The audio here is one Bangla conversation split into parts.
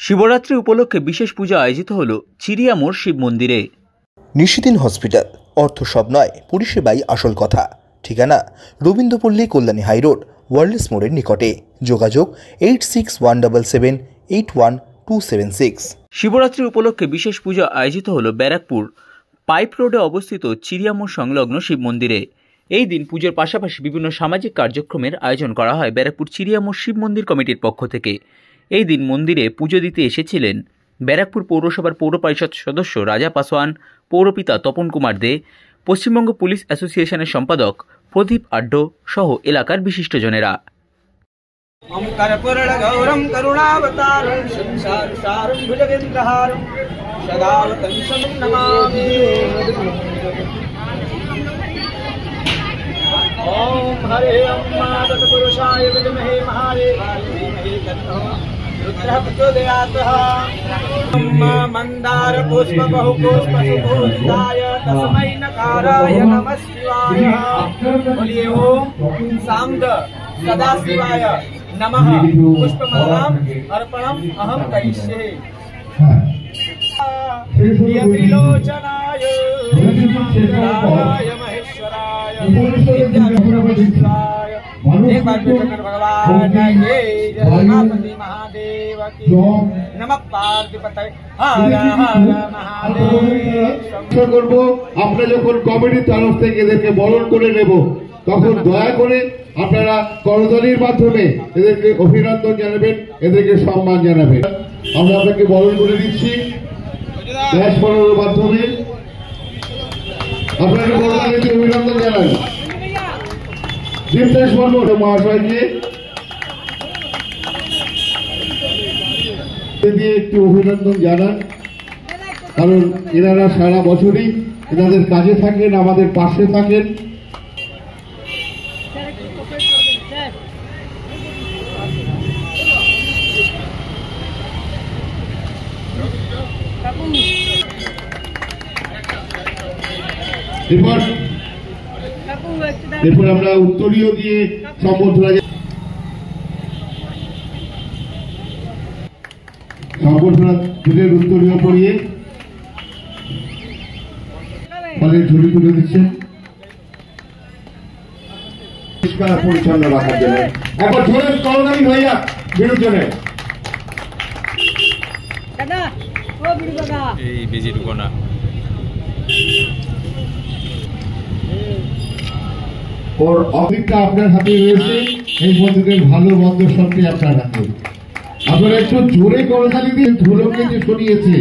শিবরাত্রি উপলক্ষে বিশেষ পূজা আয়োজিত হল চিড়িয়ামোড় শিব মন্দিরে। নিশিদিন হসপিটাল, অর্থ সব নয়, পরিষেবাই আসল কথা। ঠিকানা রবীন্দ্রপল্লী, কল্যাণী হাইরোড, ওয়ার্ল্ডস মোড়ের নিকটে। যোগাযোগ 8617781276। শিবরাত্রি উপলক্ষে বিশেষ পূজা আয়োজিত হল ব্যারাকপুর পাইপ রোডে অবস্থিত চিড়িয়ামোড় সংলগ্ন শিব মন্দিরে। এই দিন পুজোর পাশাপাশি বিভিন্ন সামাজিক কার্যক্রমের আয়োজন করা হয় ব্যারাকপুর চিড়িয়ামোড় শিব মন্দির কমিটির পক্ষ থেকে। এই দিন মন্দিরে পুজো দিতে এসেছিলেন ব্যারাকপুর পৌরসভার পৌর পরিষদ সদস্য রাজা পাসওয়ান, পৌরপিতা তপন কুমার দে, পশ্চিমবঙ্গ পুলিশ অ্যাসোসিয়েশনের সম্পাদক প্রদীপ আড্ড সহ এলাকার বিশিষ্টজনেরা। ओम हरे अम्मा तत्पुरुषाय विद्महे महादेवाय धीमहि तन्नो रुद्रः प्रचोदयात्। अम्मा मंदार पुष्प बहु पुष्प सुपूजिताय तस्मै नकाराय नमः शिवाय। बोलिए ओम सांग सदाशिवाय नमः। पुष्पमालाम् अर्पणम् अहं करिष्ये। त्रिलोचनाय मंगलाय महेश्वराय एक बार शंकर भगवान के जगन्नाथपति महादेव की नमः। पार्वती हर हर महादेव। করব আমরা যখন কমিটির তরফ থেকে এদেরকে বরণ করে নেব তখন দয়া করে আপনারা করতালির মাধ্যমে এদেরকে অভিনন্দন জানাবেন, এদেরকে সম্মান জানাবেন। আমরা আপনাকে বরণ করে দিচ্ছি দেশ বরণের মাধ্যমে। আপনাকে করতালিতে অভিনন্দন জানাই দীপদেশ বর্মা মহাশয়কে দিয়ে একটু অভিনন্দন জানান, কারণ এনারা সারা বছরই এনাদের কাজে থাকেন, আমাদের পাশে থাকেন। এরপর আমরা উত্তরীয় দিয়ে সম্বর্ধনা ফুলের উত্তরীয় পড়িয়ে ফলের ঝুড়ি তুলে দিচ্ছেন পরিষ্কার পরিচ্ছন্ন রাখার জন্য। একবার জোরে করতালি হয়ে যাক বিরুদ্ধ জন্য। এই বেজি ঢুকো না। ওর অভিজ্ঞতা আপনার হাতে রয়েছে, এই বন্ধুদের ভালো মন্দ সবটি আপনার হাতে। আপনারা একটু জোরে করতালি দিয়ে ধুলোকে যে সরিয়েছে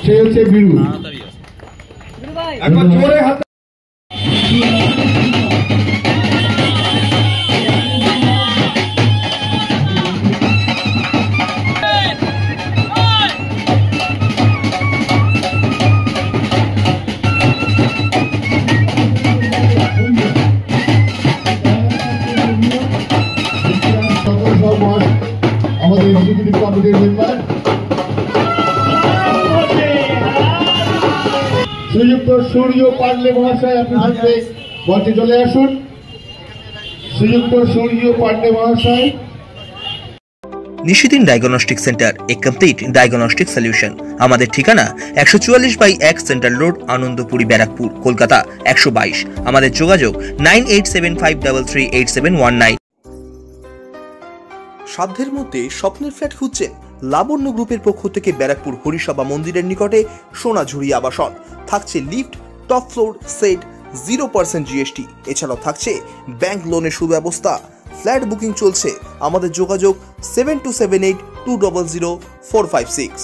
সে হচ্ছে বিরু। একবার জোরে হাতে আমাদের এক্সিকিউটিভ কমিটির মেম্বার শ্রীযুক্ত সূর্য পান্ডে মহাশয়, আপনি থাকলে মঞ্চে চলে আসুন। শ্রীযুক্ত সূর্য পান্ডে মহাশয়। নিশিদিন ডায়াগনস্টিক সেন্টার, এ কমপ্লিট ডায়াগনস্টিক সলিউশন। আমাদের ঠিকানা 144/1 সেন্ট্রাল রোড, আনন্দপুরি, ব্যারাকপুর, কলকাতা 122। আমাদের যোগাযোগ 9875338719। সাধ্যের মধ্যে স্বপ্নের ফ্ল্যাট খুঁজছেন? লাবণ্য গ্রুপের পক্ষ থেকে ব্যারাকপুর হরিসভা মন্দিরের নিকটে সোনাঝুরি আবাসন। থাকছে lift, top floor, set, 0% GST। এছাড়াও থাকছে ব্যাংক লোনের সুব্যবস্থা। ফ্ল্যাট বুকিং চলছে। আমাদের যোগাযোগ 7278200456।